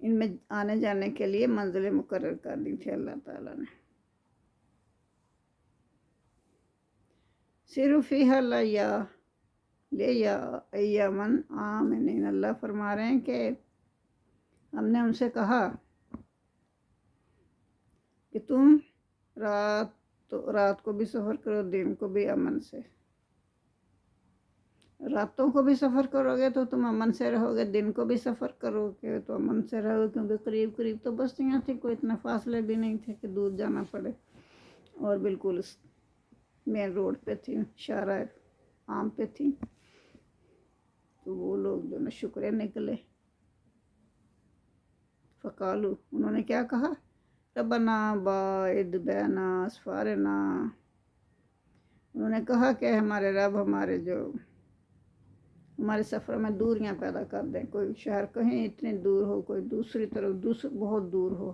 ان میں آنے جانے کے لیے منزلیں مقرر کر دی تھی اللہ تعالیٰ نے. صرف فیہا ایامن آمنین. اللہ فرما رہے ہیں کہ ہم نے ان سے کہا کہ تم رات کو بھی سفر کرو، دن کو بھی امن سے. راتوں کو بھی سفر کرو گے تو تم امن سے رہو گے، دن کو بھی سفر کرو گے تو امن سے رہو گے، کیونکہ قریب قریب تو بستیاں تھیں، کوئی اتنا فاصلے بھی نہیں تھے کہ دور جانا پڑے، اور بالکل مین روڈ پہ تھی، شارع عام پہ تھی. تو وہ لوگ جو نا شکرے نکلے. فقالو، انہوں نے کیا کہا؟ ربنا باعد بین اسفارنا. انہوں نے کہا کہ ہمارے رب ہمارے سفر میں دوریاں پیدا کر دیں. کوئی شہر کہیں اتنی دور ہو، کوئی دوسری طرف بہت دور ہو،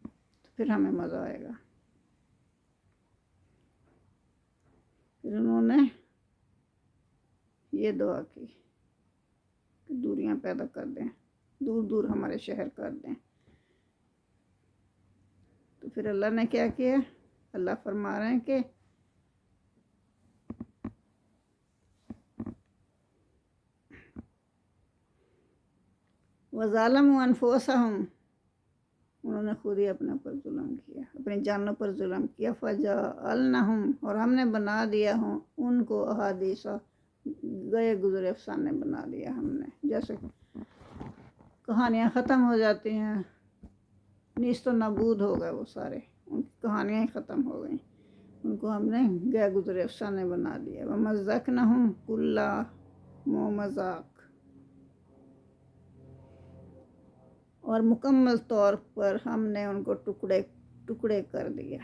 تو پھر ہمیں مزہ آئے گا. پھر انہوں نے یہ دعا کی کہ دوریاں پیدا کر دیں، دور دور ہمارے شہر کر دیں. تو پھر اللہ نے کیا کیا؟ اللہ فرما رہے ہیں کہ وَظَالَمُوا أَنفُسَهُمْ. انہوں نے خود ہی اپنے پر ظلم کیا، اپنی جانوں پر ظلم کیا. فَجَعَلْنَاهُمْ، اور ہم نے بنا دیا ہوں ان کو احادیث، گئے گزرے افسانے بنا دیا ہم نے. جیسے کہانیاں ختم ہو جاتی ہیں، نیست و نابود ہو گئے وہ سارے، ان کی کہانیاں ہی ختم ہو گئیں، ان کو ہم نے گئے گزرے افسانے بنا دیا. وَمَزَّقْنَاهُمْ كُلَّ مُمَزَّقٍ، اور مکمل طور پر ہم نے ان کو ٹکڑے کر دیا.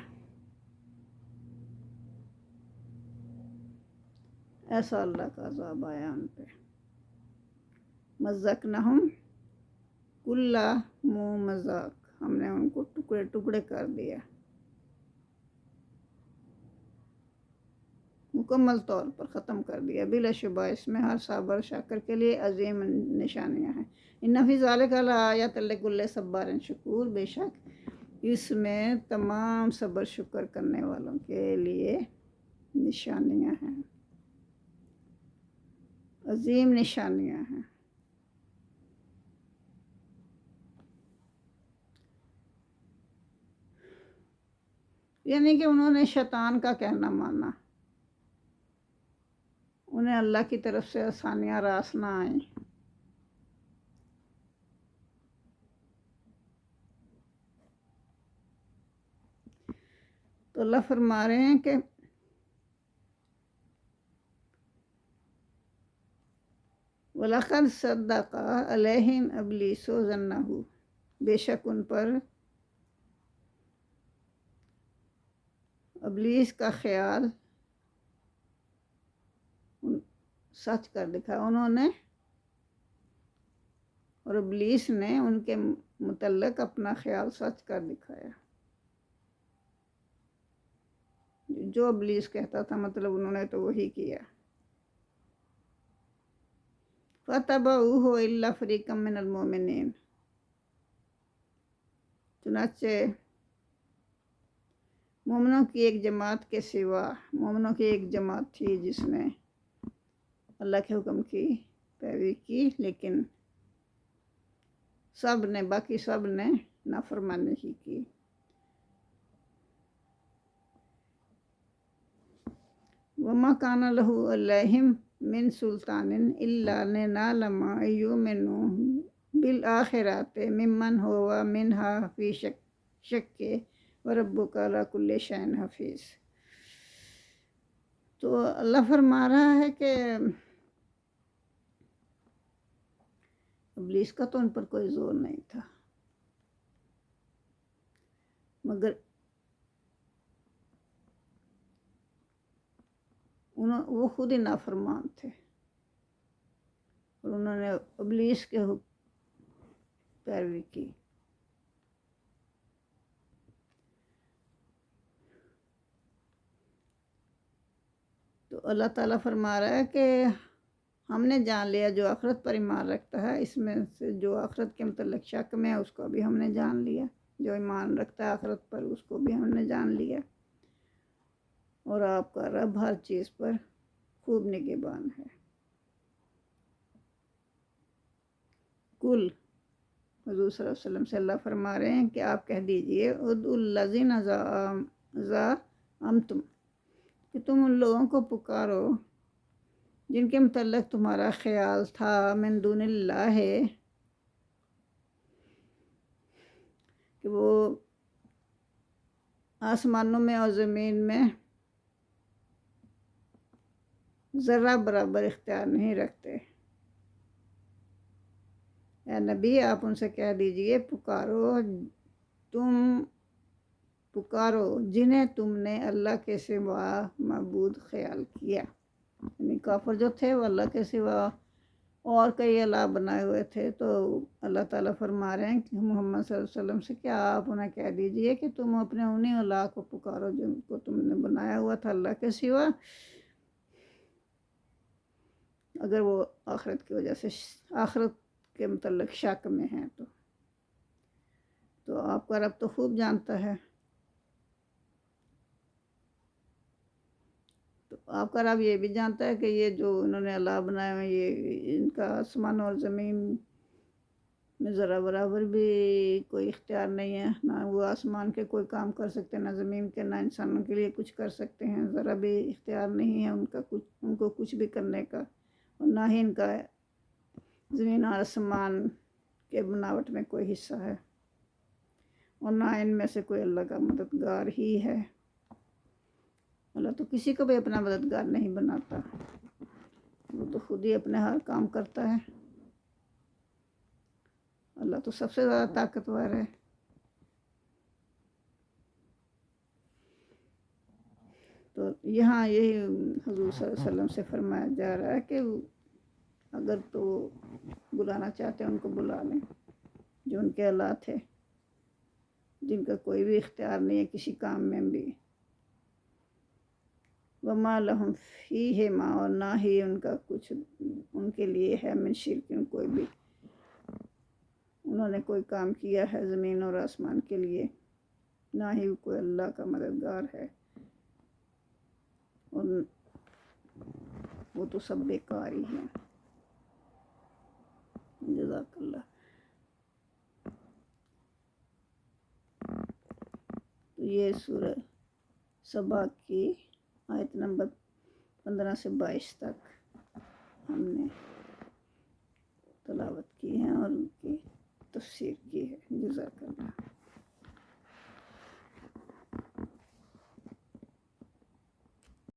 ایسا اللہ کا عذاب آیا ان پہ. مزقناہم کل ممزق، ہم نے ان کو ٹکڑے کر دیا، مکمل طور پر ختم کر دیا. بلا شبہ اس میں ہر صابر و شاکر کے لیے عظیم نشانیاں ہیں. ان فی ذالک لآیات لکل صبار شکور. بے شک اس میں تمام صبر شکر کرنے والوں کے لیے نشانیاں ہیں، عظیم نشانیاں ہیں. یعنی کہ انہوں نے شیطان کا کہنا مانا، انہیں اللہ کی طرف سے آسانیاں راس نہ آئیں. تو اللہ فرما رہے ہیں کہ وَلَقَدْ صَدَّقَ عَلَيْهِمْ إِبْلِيسُ ظَنَّهُ. بے شک ان پر ابلیس کا خیال سچ کر دکھا انہوں نے، اور ابلیس نے ان کے متعلق اپنا خیال سچ کر دکھایا. جو ابلیس کہتا تھا مطلب انہوں نے تو وہی کیا. فَتَبَعُوهُ إِلَّا فَرِيقًا مِّنَ الْمُؤْمِنِينَ. چنانچہ مومنوں کی ایک جماعت کے سوا، مومنوں کی ایک جماعت تھی جس نے اللہ کے حکم کی پیروی کی، لیکن باقی سب نے نافرمانی ہی کی. وَمَا كَانَ لَهُ عَلَيْهِمْ مِنْ سُلْطَانٍ إِلَّا لِنَعْلَمَ أَن يُؤْمِنُوا بِالْآخِرَةِ مِمَّنْ هُوَ مِنْهَا فِي شَكٍّ وَرَبُّكَ عَلَىٰ كُلِّ شَيْءٍ حَفِيظٌ. تو اللہ فرما رہا ہے کہ ابلیس کا تو ان پر کوئی زور نہیں تھا، مگر وہ خود ہی نافرمان تھے، اور انہوں نے ابلیس کے پیروی کی. تو اللہ تعالیٰ فرما رہا ہے کہ ہم نے جان لیا جو آخرت پر ایمان رکھتا ہے، اس میں سے جو آخرت کے متعلق شک میں ہے اس کو بھی ہم نے جان لیا، جو ایمان رکھتا ہے آخرت پر اس کو بھی ہم نے جان لیا، اور آپ کا رب ہر چیز پر خوب نگہبان ہے۔ کل حضور صلی اللہ علیہ وسلم سے اللہ فرما رہے ہیں کہ آپ کہہ دیجئے ادعوا الذین زعمتم، کہ تم ان لوگوں کو پکارو جن کے متعلق تمہارا خیال تھا، من دون اللہ ہے، کہ وہ آسمانوں میں اور زمین میں ذرہ برابر اختیار نہیں رکھتے۔ اے نبی آپ ان سے کہہ دیجئے تم پکارو جنہیں تم نے اللہ کے سوا معبود خیال کیا، یعنی کافر جو تھے وہ اللہ کے سوا اور کئی الہ بنائے ہوئے تھے، تو اللہ تعالیٰ فرما رہے ہیں کہ محمد صلی اللہ علیہ وسلم سے کیا آپ انہیں کہہ دیجئے کہ تم اپنے انہی الہ کو پکارو جن کو تم نے بنایا ہوا تھا اللہ کے سوا، اگر وہ آخرت کی وجہ سے آخرت کے متعلق شک میں ہیں تو آپ کا رب تو خوب جانتا ہے، تو آپ کا رب یہ بھی جانتا ہے کہ یہ جو انہوں نے اللہ بنائے ہوئے یہ ان کا آسمان اور زمین میں ذرا برابر بھی کوئی اختیار نہیں ہے، نہ وہ آسمان کے کوئی کام کر سکتے نہ زمین کے، نہ انسانوں کے لیے کچھ کر سکتے ہیں، ذرا بھی اختیار نہیں ہے ان کو کچھ بھی کرنے کا، اور نہ ہی ان کا زمین اور آسمان کے بناوٹ میں کوئی حصہ ہے، اور نہ ان میں سے کوئی اللہ کا مددگار ہی ہے۔ اللہ تو کسی کو بھی اپنا مددگار نہیں بناتا، وہ تو خود ہی اپنے ہر کام کرتا ہے، اللہ تو سب سے زیادہ طاقتور ہے۔ تو یہاں یہی حضور صلی اللہ علیہ وسلم سے فرمایا جا رہا ہے کہ اگر تو بلانا چاہتے ہیں ان کو بلا لیں جو ان کے اللہ تھے، جن کا کوئی بھی اختیار نہیں ہے کسی کام میں بھی، وَمَا لَهُمْ فِيهِمَا، اور نہ ہی ان کا کچھ ان کے لیے ہے من شرک، کوئی بھی انہوں نے کوئی کام کیا ہے زمین اور آسمان کے لیے، نہ ہی کوئی اللہ کا مددگار ہے، اور وہ تو سب بیکار ہی ہیں۔ جزاک اللہ۔ تو یہ سورہ سبا کی آیت نمبر 15 سے 22 تک ہم نے تلاوت کی ہے اور ان کی تفسیر کی ہے۔ جزاک اللہ۔